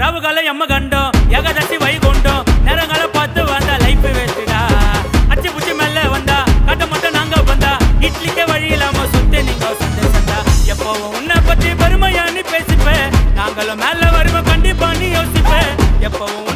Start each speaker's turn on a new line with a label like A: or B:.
A: ராவுகால எம்ம கண்டோம் ஏகாதசி வைகுண்டம் நேரங்களை பார்த்து வந்தா லைஃப் வேஸ்டா அச்சி புச்சி மேல வந்தா கட்ட மட்டும் நாங்க வந்தா இட்லிக்கே வழி இல்லாம சுத்தி நீங்க சந்தேசந்தா எப்பவும் உன்னை பத்தி பெருமையா நீ பேசிப்ப நாங்களும் மேல வருவோம் கண்டிப்பா நீ யோசிப்ப எப்பவும்